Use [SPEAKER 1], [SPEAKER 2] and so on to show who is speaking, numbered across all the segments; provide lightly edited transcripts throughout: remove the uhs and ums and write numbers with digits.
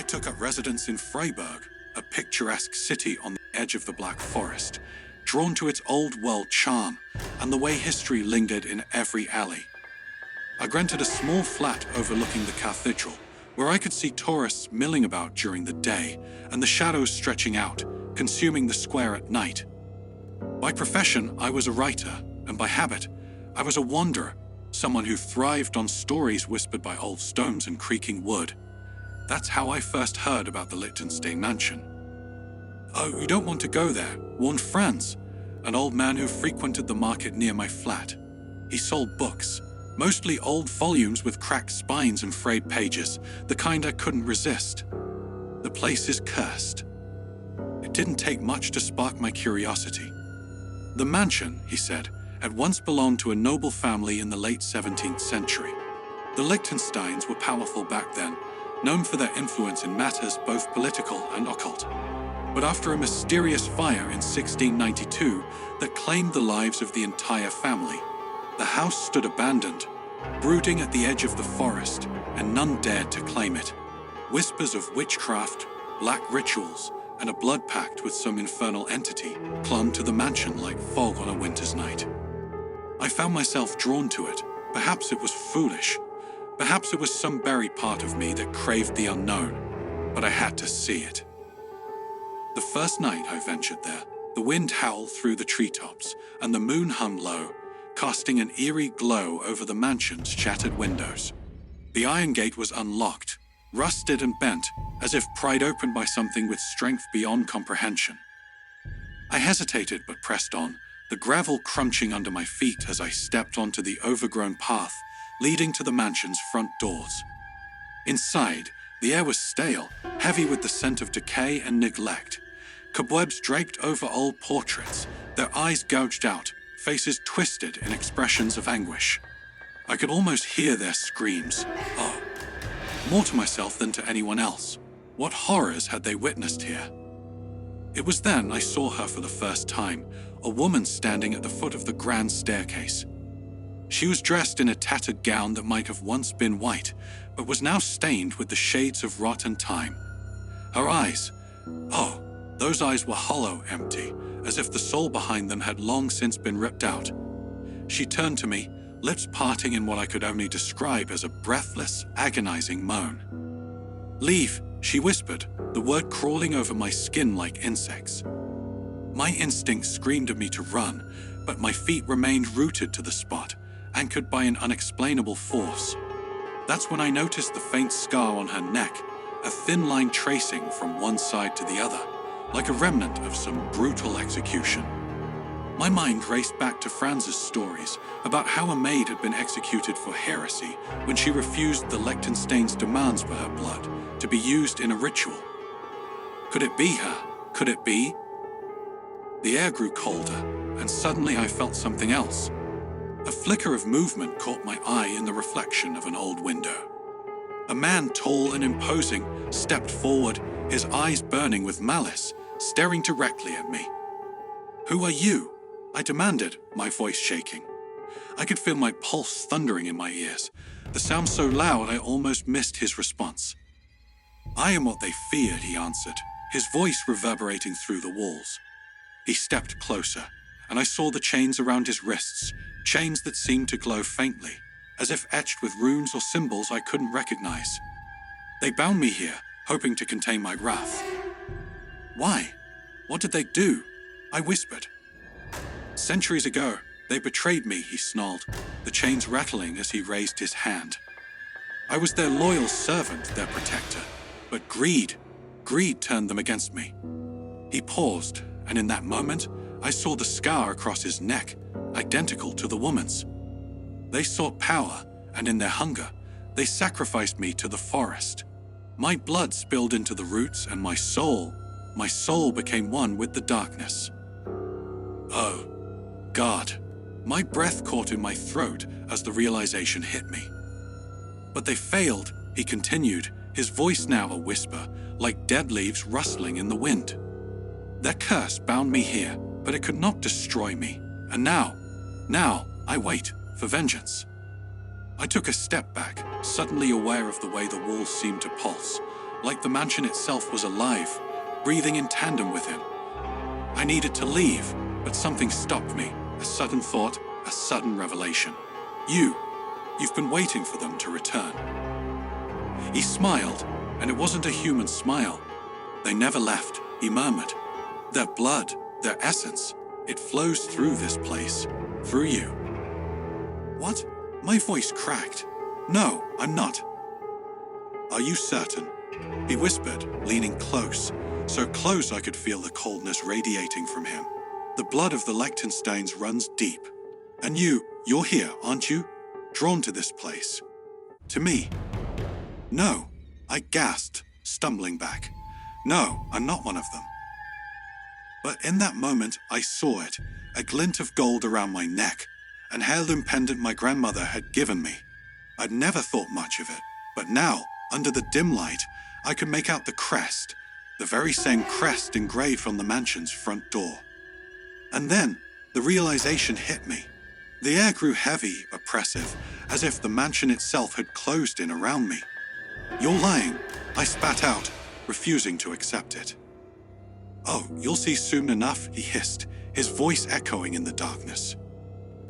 [SPEAKER 1] I took up residence in Freiburg, a picturesque city on the edge of the Black Forest, drawn to its old-world charm and the way history lingered in every alley. I rented a small flat overlooking the cathedral, where I could see tourists milling about during the day and the shadows stretching out, consuming the square at night. By profession, I was a writer, and by habit, I was a wanderer, someone who thrived on stories whispered by old stones and creaking wood. That's how I first heard about the Liechtenstein mansion. "Oh, you don't want to go there," warned Franz, an old man who frequented the market near my flat. He sold books, mostly old volumes with cracked spines and frayed pages, the kind I couldn't resist. "The place is cursed." It didn't take much to spark my curiosity. The mansion, he said, had once belonged to a noble family in the late 17th century. The Liechtensteins were powerful back then, known for their influence in matters both political and occult. But after a mysterious fire in 1692 that claimed the lives of the entire family, the house stood abandoned, brooding at the edge of the forest, and none dared to claim it. Whispers of witchcraft, black rituals, and a blood pact with some infernal entity clung to the mansion like fog on a winter's night. I found myself drawn to it. Perhaps it was foolish. Perhaps it was some buried part of me that craved the unknown, but I had to see it. The first night I ventured there, the wind howled through the treetops, and the moon hung low, casting an eerie glow over the mansion's shattered windows. The iron gate was unlocked, rusted and bent, as if pried open by something with strength beyond comprehension. I hesitated but pressed on, the gravel crunching under my feet as I stepped onto the overgrown path leading to the mansion's front doors. Inside, the air was stale, heavy with the scent of decay and neglect. Cobwebs draped over old portraits, their eyes gouged out, faces twisted in expressions of anguish. I could almost hear their screams. Oh, more to myself than to anyone else. What horrors had they witnessed here? It was then I saw her for the first time, a woman standing at the foot of the grand staircase. She was dressed in a tattered gown that might have once been white, but was now stained with the shades of rot and time. Her eyes, oh, those eyes were hollow, empty, as if the soul behind them had long since been ripped out. She turned to me, lips parting in what I could only describe as a breathless, agonizing moan. "Leave," she whispered, the word crawling over my skin like insects. My instinct screamed at me to run, but my feet remained rooted to the spot, anchored by an unexplainable force. That's when I noticed the faint scar on her neck, a thin line tracing from one side to the other, like a remnant of some brutal execution. My mind raced back to Franz's stories about how a maid had been executed for heresy when she refused the Liechtenstein's demands for her blood to be used in a ritual. Could it be her? Could it be? The air grew colder, and suddenly I felt something else. A flicker of movement caught my eye in the reflection of an old window. A man, tall and imposing, stepped forward, his eyes burning with malice, staring directly at me. "Who are you?" I demanded, my voice shaking. I could feel my pulse thundering in my ears, the sound so loud I almost missed his response. "I am what they feared," he answered, his voice reverberating through the walls. He stepped closer, and I saw the chains around his wrists, chains that seemed to glow faintly, as if etched with runes or symbols I couldn't recognize. They bound me here, hoping to contain my wrath. "Why? What did they do?" I whispered. "Centuries ago, they betrayed me," he snarled, the chains rattling as he raised his hand. "I was their loyal servant, their protector, but greed turned them against me." He paused, and in that moment, I saw the scar across his neck, identical to the woman's. They sought power, and in their hunger, they sacrificed me to the forest. My blood spilled into the roots, and my soul became one with the darkness. Oh, God. My breath caught in my throat as the realization hit me. "But they failed," he continued, his voice now a whisper, like dead leaves rustling in the wind. "Their curse bound me here, but it could not destroy me. And now I wait for vengeance." I took a step back, suddenly aware of the way the walls seemed to pulse, like the mansion itself was alive, breathing in tandem with him. I needed to leave, but something stopped me, a sudden thought, a sudden revelation. You've been waiting for them to return. He smiled, and it wasn't a human smile. They never left, he murmured. Their blood, their essence, it flows through this place, through you. What? My voice cracked. No, I'm not. Are you certain? He whispered, leaning close, so close I could feel the coldness radiating from him. The blood of the Liechtensteins runs deep. And you're here, aren't you? Drawn to this place. To me. No, I gasped, stumbling back. No, I'm not one of them. But in that moment, I saw it, a glint of gold around my neck, an heirloom pendant my grandmother had given me. I'd never thought much of it, but now, under the dim light, I could make out the crest, the very same crest engraved on the mansion's front door. And then, the realization hit me. The air grew heavy, oppressive, as if the mansion itself had closed in around me. You're lying, I spat out, refusing to accept it. Oh, you'll see soon enough, he hissed, his voice echoing in the darkness.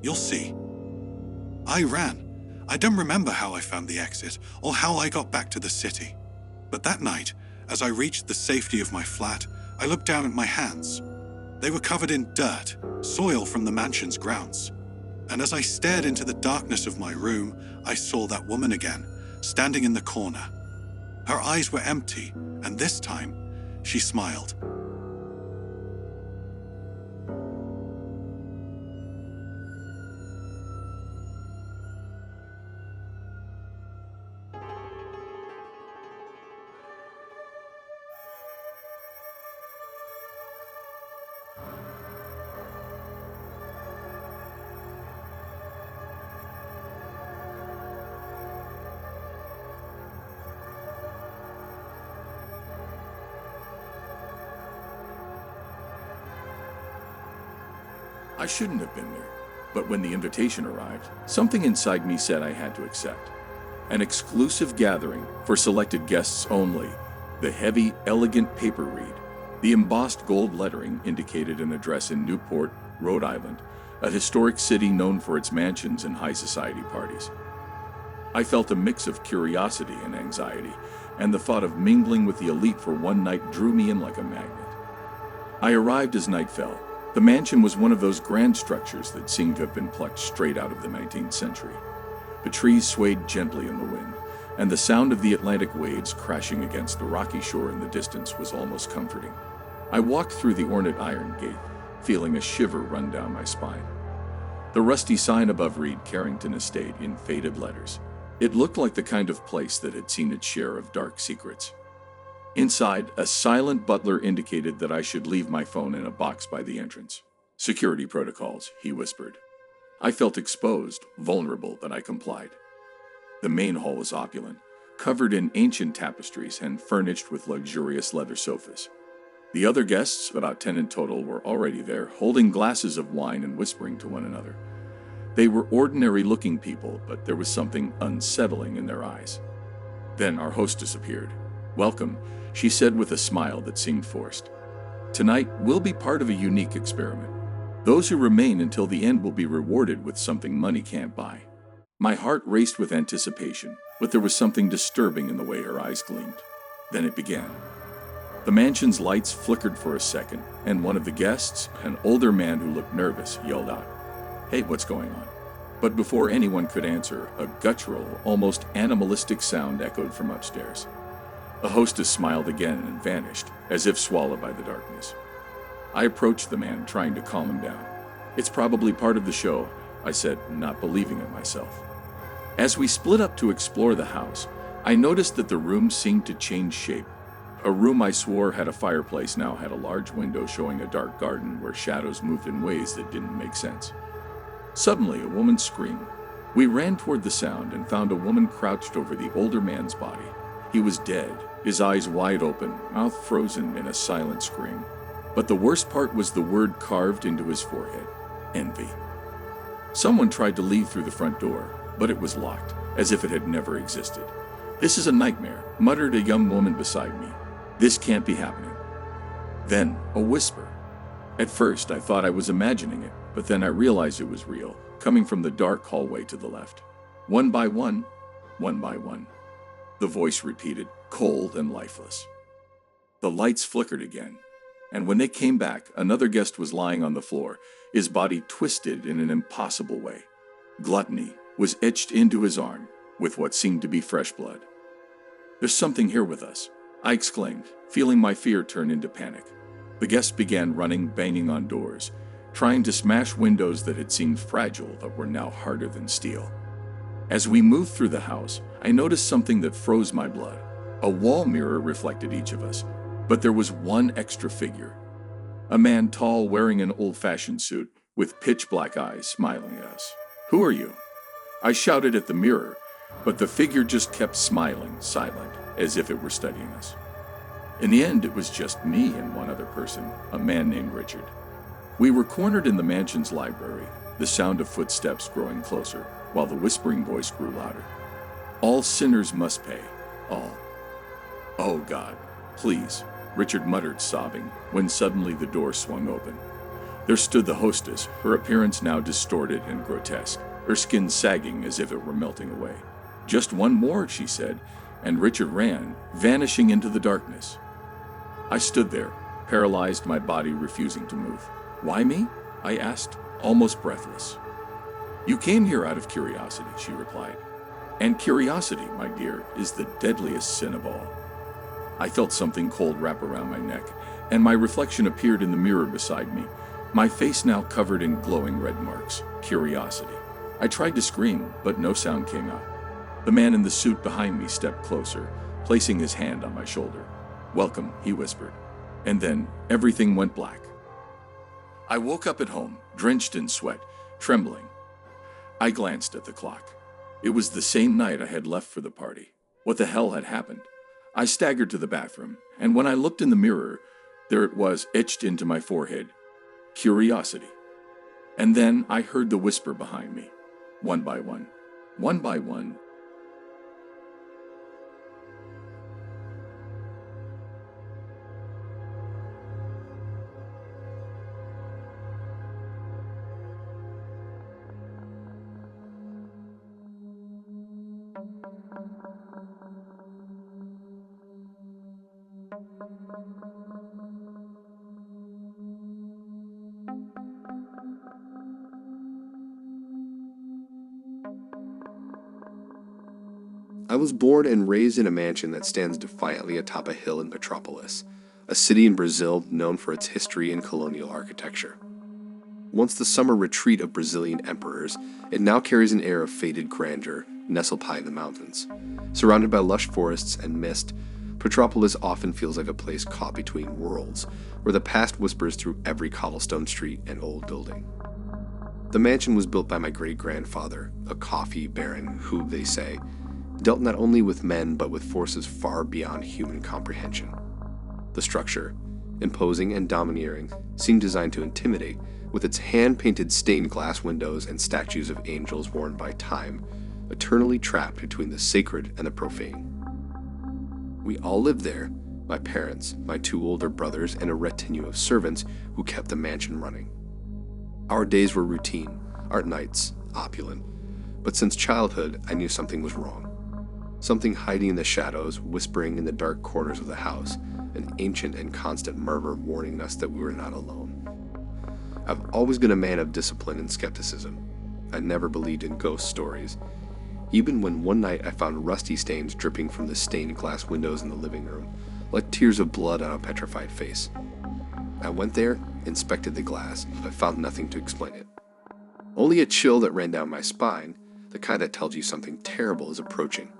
[SPEAKER 1] You'll see. I ran. I don't remember how I found the exit or how I got back to the city. But that night, as I reached the safety of my flat, I looked down at my hands. They were covered in dirt, soil from the mansion's grounds. And as I stared into the darkness of my room, I saw that woman again, standing in the corner. Her eyes were empty, and this time, she smiled.
[SPEAKER 2] I shouldn't have been there, but when the invitation arrived, something inside me said I had to accept. An exclusive gathering for selected guests only. The heavy, elegant paper read. The embossed gold lettering indicated an address in Newport, Rhode Island, a historic city known for its mansions and high society parties. I felt a mix of curiosity and anxiety, and the thought of mingling with the elite for one night drew me in like a magnet. I arrived as night fell. The mansion was one of those grand structures that seemed to have been plucked straight out of the 19th century. The trees swayed gently in the wind, and the sound of the Atlantic waves crashing against the rocky shore in the distance was almost comforting. I walked through the ornate iron gate, feeling a shiver run down my spine. The rusty sign above read Carrington Estate in faded letters. It looked like the kind of place that had seen its share of dark secrets. Inside, a silent butler indicated that I should leave my phone in a box by the entrance. Security protocols, he whispered. I felt exposed, vulnerable, but I complied. The main hall was opulent, covered in ancient tapestries and furnished with luxurious leather sofas. The other guests, about 10 in total, were already there, holding glasses of wine and whispering to one another. They were ordinary-looking people, but there was something unsettling in their eyes. Then our hostess appeared. Welcome, she said with a smile that seemed forced. Tonight, we'll be part of a unique experiment. Those who remain until the end will be rewarded with something money can't buy. My heart raced with anticipation, but there was something disturbing in the way her eyes gleamed. Then it began. The mansion's lights flickered for a second, and one of the guests, an older man who looked nervous, yelled out, "Hey, what's going on?" But before anyone could answer, a guttural, almost animalistic sound echoed from upstairs. The hostess smiled again and vanished, as if swallowed by the darkness. I approached the man, trying to calm him down. "It's probably part of the show," I said, not believing it myself. As we split up to explore the house, I noticed that the room seemed to change shape. A room I swore had a fireplace now had a large window showing a dark garden where shadows moved in ways that didn't make sense. Suddenly, a woman screamed. We ran toward the sound and found a woman crouched over the older man's body. He was dead, his eyes wide open, mouth frozen in a silent scream. But the worst part was the word carved into his forehead: envy. Someone tried to leave through the front door, but it was locked, as if it had never existed. "This is a nightmare," muttered a young woman beside me. "This can't be happening." Then, a whisper. At first, I thought I was imagining it, but then I realized it was real, coming from the dark hallway to the left. One by one, one by one. The voice repeated, cold and lifeless. The lights flickered again, and when they came back, another guest was lying on the floor, his body twisted in an impossible way. Gluttony was etched into his arm with what seemed to be fresh blood. "There's something here with us," I exclaimed, feeling my fear turn into panic. The guests began running, banging on doors, trying to smash windows that had seemed fragile but were now harder than steel. As we moved through the house, I noticed something that froze my blood. A wall mirror reflected each of us, but there was one extra figure. A man tall, wearing an old-fashioned suit, with pitch-black eyes, smiling at us. "Who are you?" I shouted at the mirror, but the figure just kept smiling, silent, as if it were studying us. In the end, it was just me and one other person, a man named Richard. We were cornered in the mansion's library, the sound of footsteps growing closer, while the whispering voice grew louder. "All sinners must pay, all." "Oh God, please," Richard muttered, sobbing, when suddenly the door swung open. There stood the hostess, her appearance now distorted and grotesque, her skin sagging as if it were melting away. "Just one more," she said, and Richard ran, vanishing into the darkness. I stood there, paralyzed, my body refusing to move. "Why me?" I asked, almost breathless. "You came here out of curiosity," she replied. "And curiosity, my dear, is the deadliest sin of all." I felt something cold wrap around my neck, and my reflection appeared in the mirror beside me, my face now covered in glowing red marks. Curiosity. I tried to scream, but no sound came out. The man in the suit behind me stepped closer, placing his hand on my shoulder. "Welcome," he whispered. And then everything went black. I woke up at home, drenched in sweat, trembling. I glanced at the clock. It was the same night I had left for the party. What the hell had happened? I staggered to the bathroom, and when I looked in the mirror, there it was, etched into my forehead. Curiosity. And then I heard the whisper behind me. One by one. One by one.
[SPEAKER 3] I was born and raised in a mansion that stands defiantly atop a hill in Metropolis, a city in Brazil known for its history and colonial architecture. Once the summer retreat of Brazilian emperors, it now carries an air of faded grandeur, nestled high in the mountains. Surrounded by lush forests and mist, Petropolis often feels like a place caught between worlds, where the past whispers through every cobblestone street and old building. The mansion was built by my great-grandfather, a coffee baron who, they say, dealt not only with men but with forces far beyond human comprehension. The structure, imposing and domineering, seemed designed to intimidate, with its hand-painted stained glass windows and statues of angels worn by time, eternally trapped between the sacred and the profane. We all lived there, my parents, my two older brothers, and a retinue of servants who kept the mansion running. Our days were routine, our nights opulent, but since childhood I knew something was wrong. Something hiding in the shadows, whispering in the dark corners of the house, an ancient and constant murmur warning us that we were not alone. I've always been a man of discipline and skepticism. I never believed in ghost stories, even when one night I found rusty stains dripping from the stained glass windows in the living room, like tears of blood on a petrified face. I went there, inspected the glass, but found nothing to explain it. Only a chill that ran down my spine, the kind that tells you something terrible is approaching.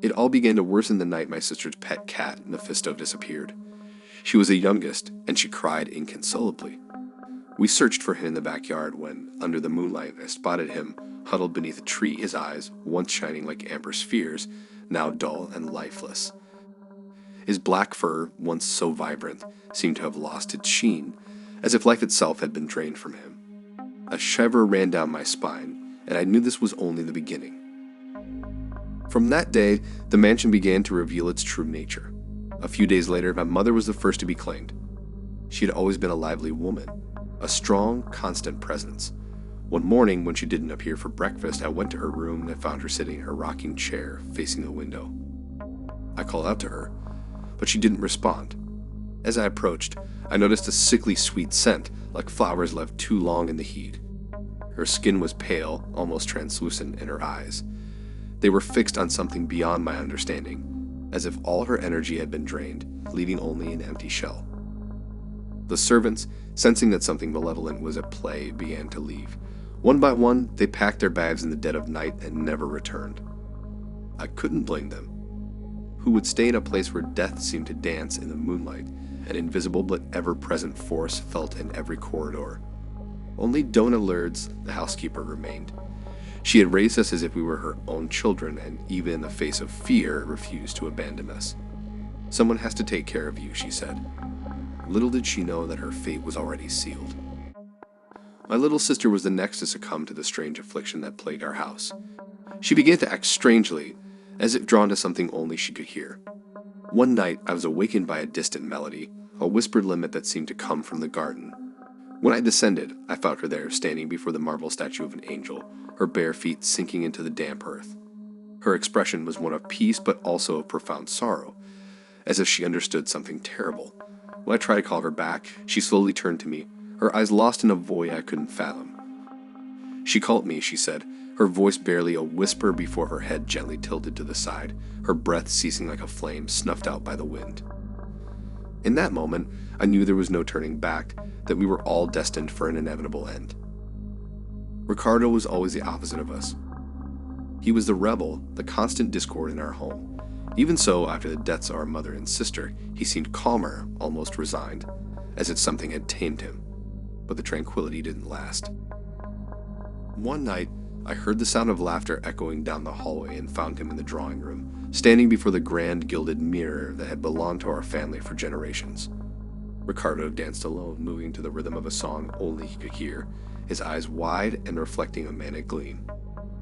[SPEAKER 3] It all began to worsen the night my sister's pet cat, Mephisto, disappeared. She was the youngest, and she cried inconsolably. We searched for him in the backyard when, under the moonlight, I spotted him huddled beneath a tree, his eyes, once shining like amber spheres, now dull and lifeless. His black fur, once so vibrant, seemed to have lost its sheen, as if life itself had been drained from him. A shiver ran down my spine, and I knew this was only the beginning. From that day, the mansion began to reveal its true nature. A few days later, my mother was the first to be claimed. She had always been a lively woman, a strong, constant presence. One morning, when she didn't appear for breakfast, I went to her room and I found her sitting in her rocking chair, facing the window. I called out to her, but she didn't respond. As I approached, I noticed a sickly sweet scent, like flowers left too long in the heat. Her skin was pale, almost translucent, and her eyes. They were fixed on something beyond my understanding, as if all her energy had been drained, leaving only an empty shell. The servants, sensing that something malevolent was at play, began to leave. One by one, they packed their bags in the dead of night and never returned. I couldn't blame them. Who would stay in a place where death seemed to dance in the moonlight, an invisible but ever-present force felt in every corridor? Only Dona Lourdes, the housekeeper, remained. She had raised us as if we were her own children, and even in the face of fear, refused to abandon us. "Someone has to take care of you," she said. Little did she know that her fate was already sealed. My little sister was the next to succumb to the strange affliction that plagued our house. She began to act strangely, as if drawn to something only she could hear. One night, I was awakened by a distant melody, a whispered lament that seemed to come from the garden. When I descended, I found her there, standing before the marble statue of an angel, her bare feet sinking into the damp earth. Her expression was one of peace, but also of profound sorrow, as if she understood something terrible. When I tried to call her back, she slowly turned to me, her eyes lost in a void I couldn't fathom. "She called me," she said, her voice barely a whisper before her head gently tilted to the side, her breath ceasing like a flame snuffed out by the wind. In that moment, I knew there was no turning back, that we were all destined for an inevitable end. Ricardo was always the opposite of us. He was the rebel, the constant discord in our home. Even so, after the deaths of our mother and sister, he seemed calmer, almost resigned, as if something had tamed him. But the tranquility didn't last. One night, I heard the sound of laughter echoing down the hallway and found him in the drawing room, standing before the grand gilded mirror that had belonged to our family for generations. Ricardo danced alone, moving to the rhythm of a song only he could hear, his eyes wide and reflecting a manic gleam.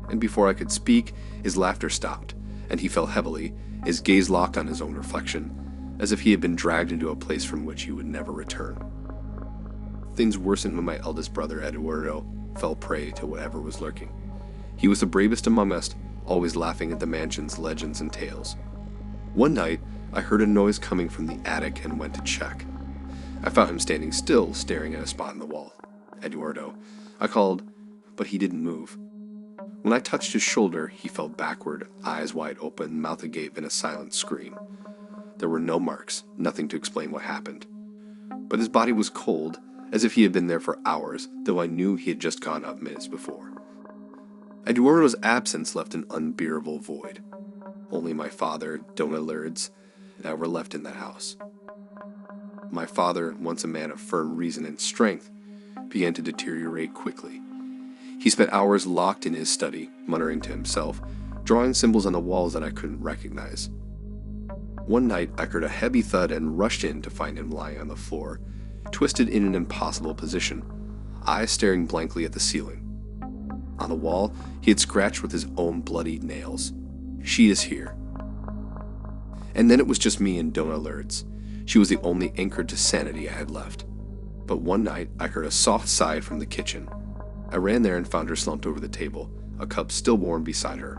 [SPEAKER 3] And before I could speak, his laughter stopped, and he fell heavily, his gaze locked on his own reflection, as if he had been dragged into a place from which he would never return. Things worsened when my eldest brother, Eduardo, fell prey to whatever was lurking. He was the bravest among us, always laughing at the mansion's legends and tales. One night, I heard a noise coming from the attic and went to check. I found him standing still, staring at a spot in the wall. "Eduardo." I called, but he didn't move. When I touched his shoulder, he fell backward, eyes wide open, mouth agape in a silent scream. There were no marks, nothing to explain what happened. But his body was cold, as if he had been there for hours, though I knew he had just gone up minutes before. Eduardo's absence left an unbearable void. Only my father, Dona Lourdes, and I were left in the house. My father, once a man of firm reason and strength, began to deteriorate quickly. He spent hours locked in his study, muttering to himself, drawing symbols on the walls that I couldn't recognize. One night, I heard a heavy thud and rushed in to find him lying on the floor, twisted in an impossible position, eyes staring blankly at the ceiling. On the wall, he had scratched with his own bloodied nails, "She is here." And then it was just me and Dona Lourdes. She was the only anchor to sanity I had left. But one night, I heard a soft sigh from the kitchen. I ran there and found her slumped over the table, a cup still warm beside her.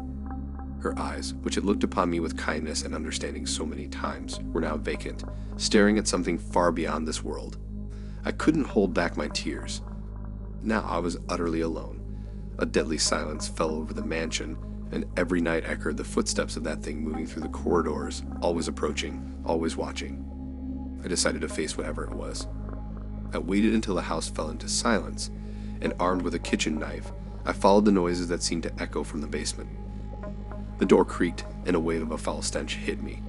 [SPEAKER 3] Her eyes, which had looked upon me with kindness and understanding so many times, were now vacant, staring at something far beyond this world. I couldn't hold back my tears. Now I was utterly alone. A deadly silence fell over the mansion, and every night I heard the footsteps of that thing moving through the corridors, always approaching, always watching. I decided to face whatever it was. I waited until the house fell into silence, and armed with a kitchen knife, I followed the noises that seemed to echo from the basement. The door creaked, and a wave of a foul stench hit me.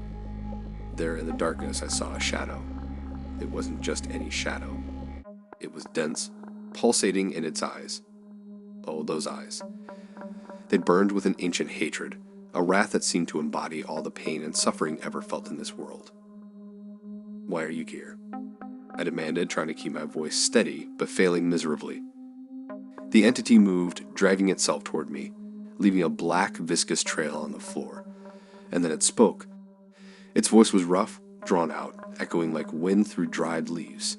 [SPEAKER 3] There in the darkness I saw a shadow. It wasn't just any shadow. It was dense, pulsating in its eyes. Oh, those eyes. They burned with an ancient hatred, a wrath that seemed to embody all the pain and suffering ever felt in this world. "Why are you here?" I demanded, trying to keep my voice steady, but failing miserably. The entity moved, dragging itself toward me. leaving a black, viscous trail on the floor. And then it spoke. Its voice was rough, drawn out, echoing like wind through dried leaves.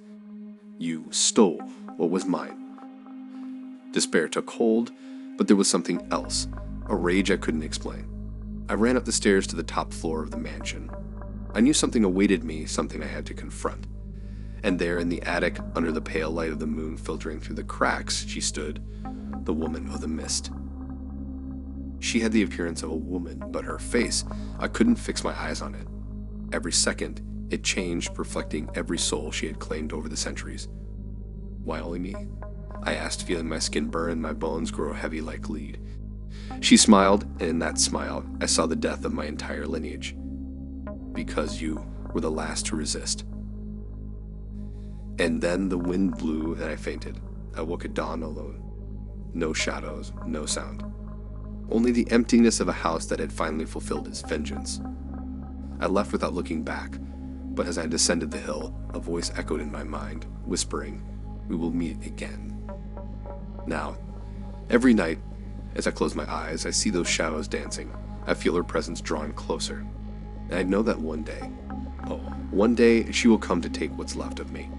[SPEAKER 3] You stole what was mine. Despair took hold, but there was something else, a rage I couldn't explain. I ran up the stairs to the top floor of the mansion. I knew something awaited me, something I had to confront. And there in the attic, under the pale light of the moon filtering through the cracks, she stood, the woman of the mist. She had the appearance of a woman, but her face, I couldn't fix my eyes on it. Every second, it changed, reflecting every soul she had claimed over the centuries. Why only me? I asked, feeling my skin burn and my bones grow heavy like lead. She smiled, and in that smile, I saw the death of my entire lineage. Because you were the last to resist. And then the wind blew and I fainted. I woke at dawn alone. No shadows, no sound. Only the emptiness of a house that had finally fulfilled its vengeance. I left without looking back, but as I descended the hill, a voice echoed in my mind, whispering, "We will meet again." Now, every night, as I close my eyes, I see those shadows dancing. I feel her presence drawing closer. And I know that one day, one day she will come to take what's left of me.